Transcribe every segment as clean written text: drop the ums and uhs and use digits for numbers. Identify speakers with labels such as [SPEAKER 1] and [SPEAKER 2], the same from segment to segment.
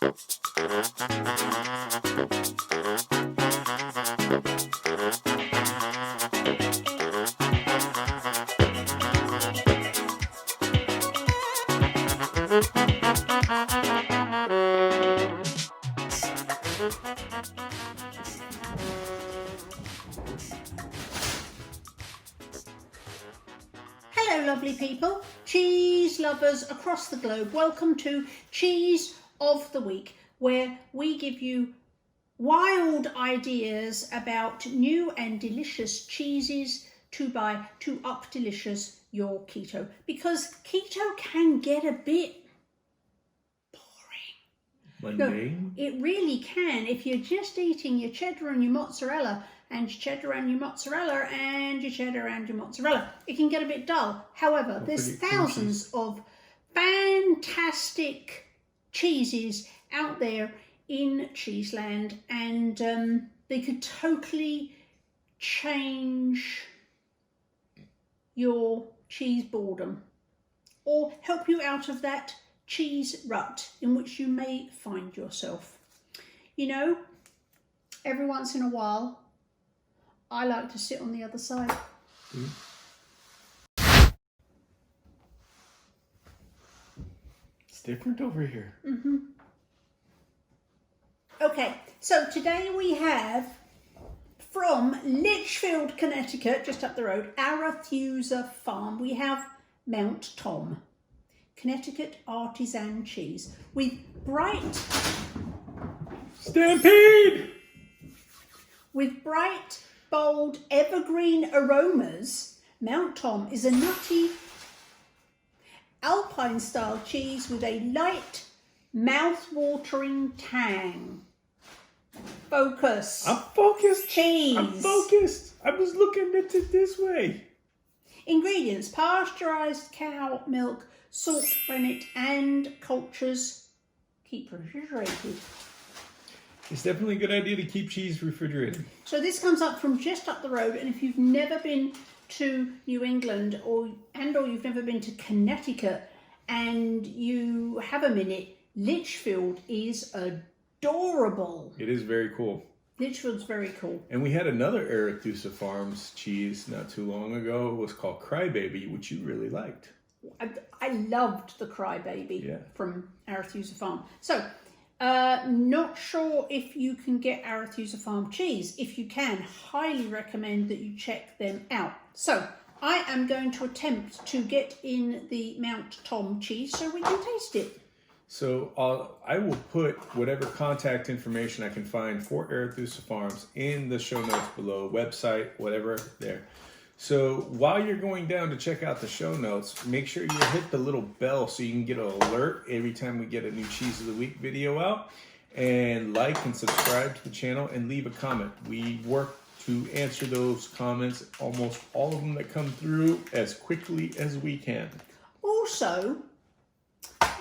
[SPEAKER 1] Hello lovely people, cheese lovers across the globe. Welcome to Cheese of the Week, where we give you wild ideas about new and delicious cheeses to buy to up delicious your keto. Because keto can get a bit boring.
[SPEAKER 2] Mundane?
[SPEAKER 1] No, it really can. If you're just eating your cheddar and your mozzarella, and your cheddar and your mozzarella, and your cheddar and your mozzarella, it can get a bit dull. However, there's thousands of fantastic cheeses out there in Cheeseland, and they could totally change your cheese boredom or help you out of that cheese rut in which you may find yourself. You know, every once in a while, I like to sit on the other side.
[SPEAKER 2] It's different over here.
[SPEAKER 1] Okay, so today we have from Litchfield, Connecticut, just up the road, Arethusa Farm. We have Mount Tom, Connecticut artisan cheese with bright...
[SPEAKER 2] Stampede!
[SPEAKER 1] With bright, bold, evergreen aromas, Mount Tom is a nutty, alpine-style cheese with a light, mouth-watering tang. Focus.
[SPEAKER 2] I'm focused.
[SPEAKER 1] Cheese.
[SPEAKER 2] I'm focused. I was looking at it this way.
[SPEAKER 1] Ingredients: pasteurized cow milk, salt, rennet, and cultures. Keep refrigerated.
[SPEAKER 2] It's definitely a good idea to keep cheese refrigerated.
[SPEAKER 1] So this comes up from just up the road, and if you've never been to New England or you've never been to Connecticut and you have a minute, Litchfield is adorable.
[SPEAKER 2] It is very cool.
[SPEAKER 1] Litchfield's very cool.
[SPEAKER 2] And we had another Arethusa Farms cheese not too long ago. It was called Crybaby, which you really liked.
[SPEAKER 1] I loved the Crybaby from Arethusa Farm. So, not sure if you can get Arethusa Farm cheese. If you can, highly recommend that you check them out. So, I am going to attempt to get in the Mount Tom cheese so we can taste it.
[SPEAKER 2] So I will put whatever contact information I can find for Arethusa Farms in the show notes below, website, whatever there. So while you're going down to check out the show notes, make sure you hit the little bell so you can get an alert every time we get a new Cheese of the Week video out. And like and subscribe to the channel and leave a comment. We work to answer those comments, almost all of them that come through, as quickly as we can.
[SPEAKER 1] Also,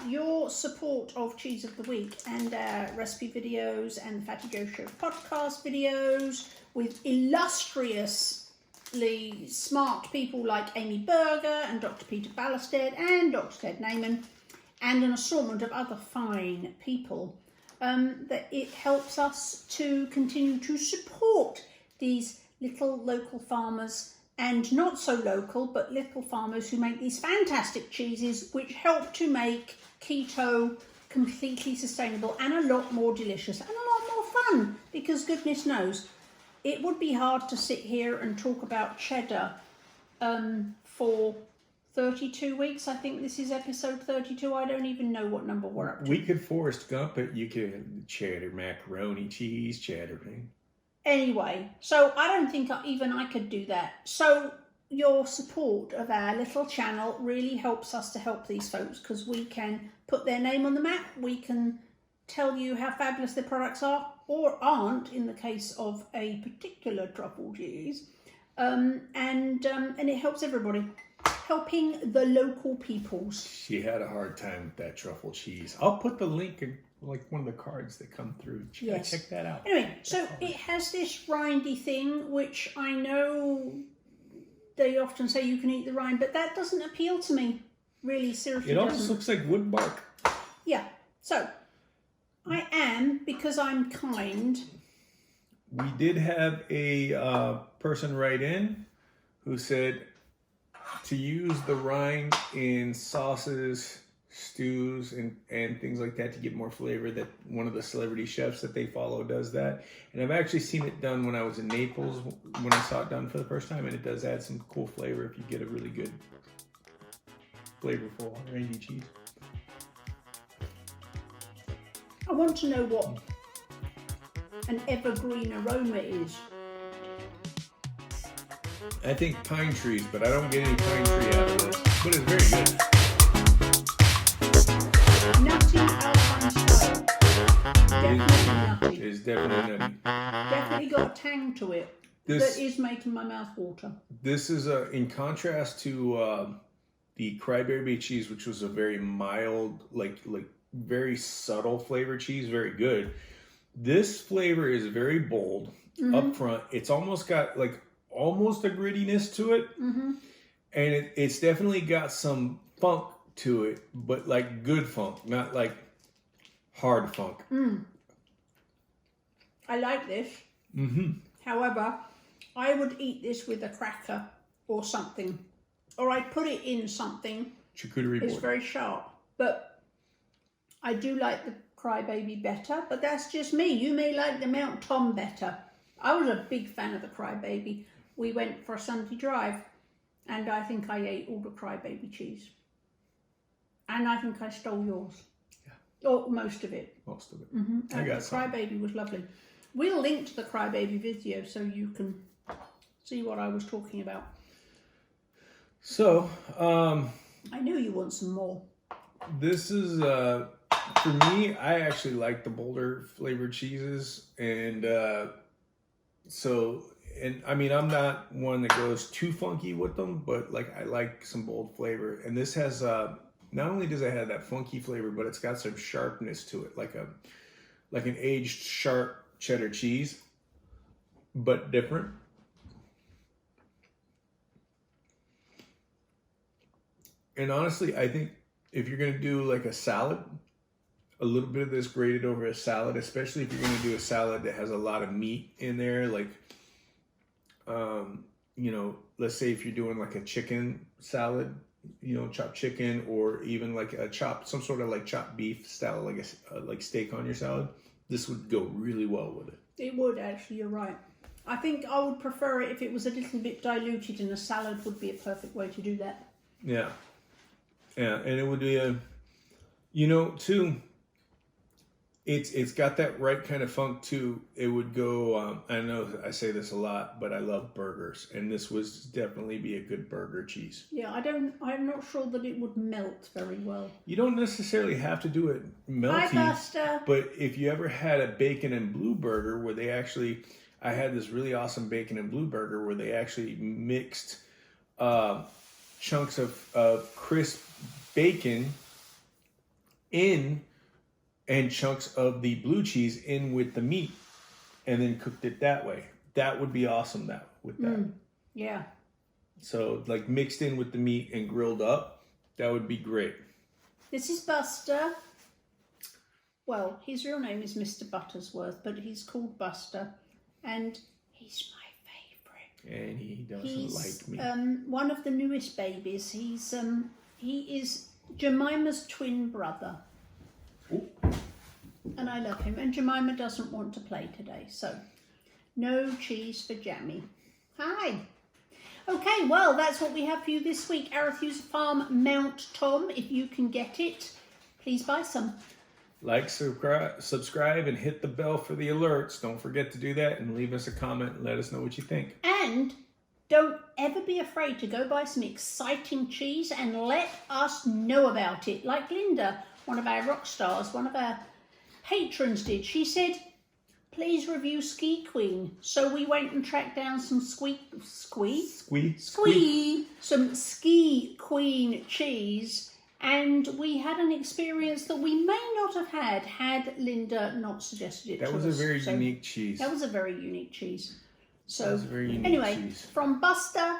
[SPEAKER 1] your support of Cheese of the Week and recipe videos and the Fatty Joe Show podcast videos with illustriously smart people like Amy Berger and Dr. Peter Ballestead and Dr. Ted Naiman and an assortment of other fine people, that it helps us to continue to support these little local farmers and not so local, but little farmers who make these fantastic cheeses which help to make keto completely sustainable and a lot more delicious and a lot more fun, because goodness knows it would be hard to sit here and talk about cheddar for 32 weeks. I think this is episode 32. I don't even know what number we're up to.
[SPEAKER 2] We could Forrest Gump it. You could cheddar, macaroni, cheese, cheddar.
[SPEAKER 1] Anyway, so I don't think even I could do that. So your support of our little channel really helps us to help these folks, because we can put their name on the map. We can tell you how fabulous their products are or aren't in the case of a particular truffle cheese. And it helps everybody. Helping the local peoples.
[SPEAKER 2] She had a hard time with that truffle cheese. I'll put the link in like one of the cards that come through.
[SPEAKER 1] Yes.
[SPEAKER 2] Check that out.
[SPEAKER 1] Anyway, so it has this rindy thing, which I know they often say you can eat the rind, but that doesn't appeal to me. Really, seriously.
[SPEAKER 2] It almost looks like wood bark.
[SPEAKER 1] Yeah. So I am, because I'm kind.
[SPEAKER 2] We did have a person write in who said to use the rind in sauces, stews, and things like that to get more flavor. That one of the celebrity chefs that they follow does that. And I've actually seen it done when I was in Naples, when I saw it done for the first time, and it does add some cool flavor if you get a really good, flavorful randy cheese.
[SPEAKER 1] I want to know what an evergreen aroma is.
[SPEAKER 2] I think pine trees, but I don't get any pine tree out of this. But it's very good.
[SPEAKER 1] Nutty Alpine style. Definitely nutty.
[SPEAKER 2] It's definitely nutty.
[SPEAKER 1] Definitely got a tang to it that is making my mouth water.
[SPEAKER 2] This is in contrast to the cryberry cheese, which was a very mild, like very subtle flavor cheese, very good. This flavor is very bold up front. It's almost got almost a grittiness to it, and it's definitely got some funk to it, but like good funk, not like hard funk.
[SPEAKER 1] I like this. However, I would eat this with a cracker or something, or I'd put it in something.
[SPEAKER 2] Charcuterie board.
[SPEAKER 1] It's very sharp, but I do like the Crybaby better, but that's just me. You may like the Mount Tom better. I was a big fan of the Crybaby. We went for a Sunday drive, and I think I ate all the Crybaby cheese. And I think I stole yours. Yeah. Or most of it.
[SPEAKER 2] Most of it.
[SPEAKER 1] I got the Crybaby was lovely. We'll link to the Crybaby video so you can see what I was talking about.
[SPEAKER 2] So,
[SPEAKER 1] I knew you want some more.
[SPEAKER 2] This is, for me, I actually like the bolder flavored cheeses. And I mean, I'm not one that goes too funky with them, but like I like some bold flavor. And this has, not only does it have that funky flavor, but it's got some sharpness to it, like an aged sharp cheddar cheese, but different. And honestly, I think if you're going to do like a salad, a little bit of this grated over a salad, especially if you're going to do a salad that has a lot of meat in there, like, let's say if you're doing like a chicken salad, chopped chicken, or even like some sort of like chopped beef style, like steak on your salad, this would go really well with it. It
[SPEAKER 1] would actually, you're right. I think I would prefer it if it was a little bit diluted, and a salad would be a perfect way to do that.
[SPEAKER 2] Yeah. Yeah, and it would be too, it's got that right kind of funk too. It would go, I know I say this a lot, but I love burgers, and this would definitely be a good burger cheese. Yeah,
[SPEAKER 1] I'm not sure that it would melt very well.
[SPEAKER 2] You don't necessarily have to do it melty.
[SPEAKER 1] Hi, Buster.
[SPEAKER 2] But if you ever had a bacon and blue burger where I had this really awesome bacon and blue burger where they actually mixed chunks of crisp bacon in and chunks of the blue cheese in with the meat, and then cooked it that way. That would be awesome with that.
[SPEAKER 1] Yeah.
[SPEAKER 2] So like mixed in with the meat and grilled up, that would be great.
[SPEAKER 1] This is Buster. Well, his real name is Mr. Buttersworth, but he's called Buster, and he's my favourite.
[SPEAKER 2] And he doesn't like me.
[SPEAKER 1] One of the newest babies. He is Jemima's twin brother.
[SPEAKER 2] Ooh.
[SPEAKER 1] And I love him. And Jemima doesn't want to play today, so no cheese for Jammy. Hi. Okay, well, that's what we have for you this week. Arethusa Farm Mount Tom. If you can get it, please buy some.
[SPEAKER 2] Like, subscribe, and hit the bell for the alerts. Don't forget to do that, and leave us a comment and let us know what you think.
[SPEAKER 1] And don't ever be afraid to go buy some exciting cheese and let us know about it. Like Linda, one of our rock stars, one of our patrons did. She said, please review Ski Queen. So we went and tracked down some some Ski Queen cheese, and we had an experience that we may not have had Linda not suggested it to us.
[SPEAKER 2] That was a very unique cheese.
[SPEAKER 1] That was a very unique cheese. So
[SPEAKER 2] that was a very unique
[SPEAKER 1] anyway,
[SPEAKER 2] cheese.
[SPEAKER 1] From Buster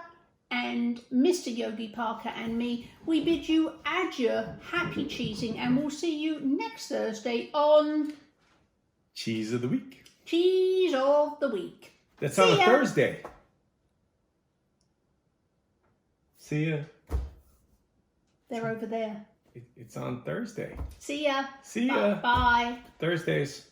[SPEAKER 1] and Mr. Yogi Parker and me, we bid you adieu, happy cheesing, and we'll see you next Thursday on
[SPEAKER 2] Cheese of the week.
[SPEAKER 1] Cheese of the week.
[SPEAKER 2] That's
[SPEAKER 1] See
[SPEAKER 2] on a
[SPEAKER 1] ya.
[SPEAKER 2] Thursday. See ya.
[SPEAKER 1] They're over there.
[SPEAKER 2] It's on Thursday.
[SPEAKER 1] See ya.
[SPEAKER 2] See ya.
[SPEAKER 1] Bye.
[SPEAKER 2] Thursdays.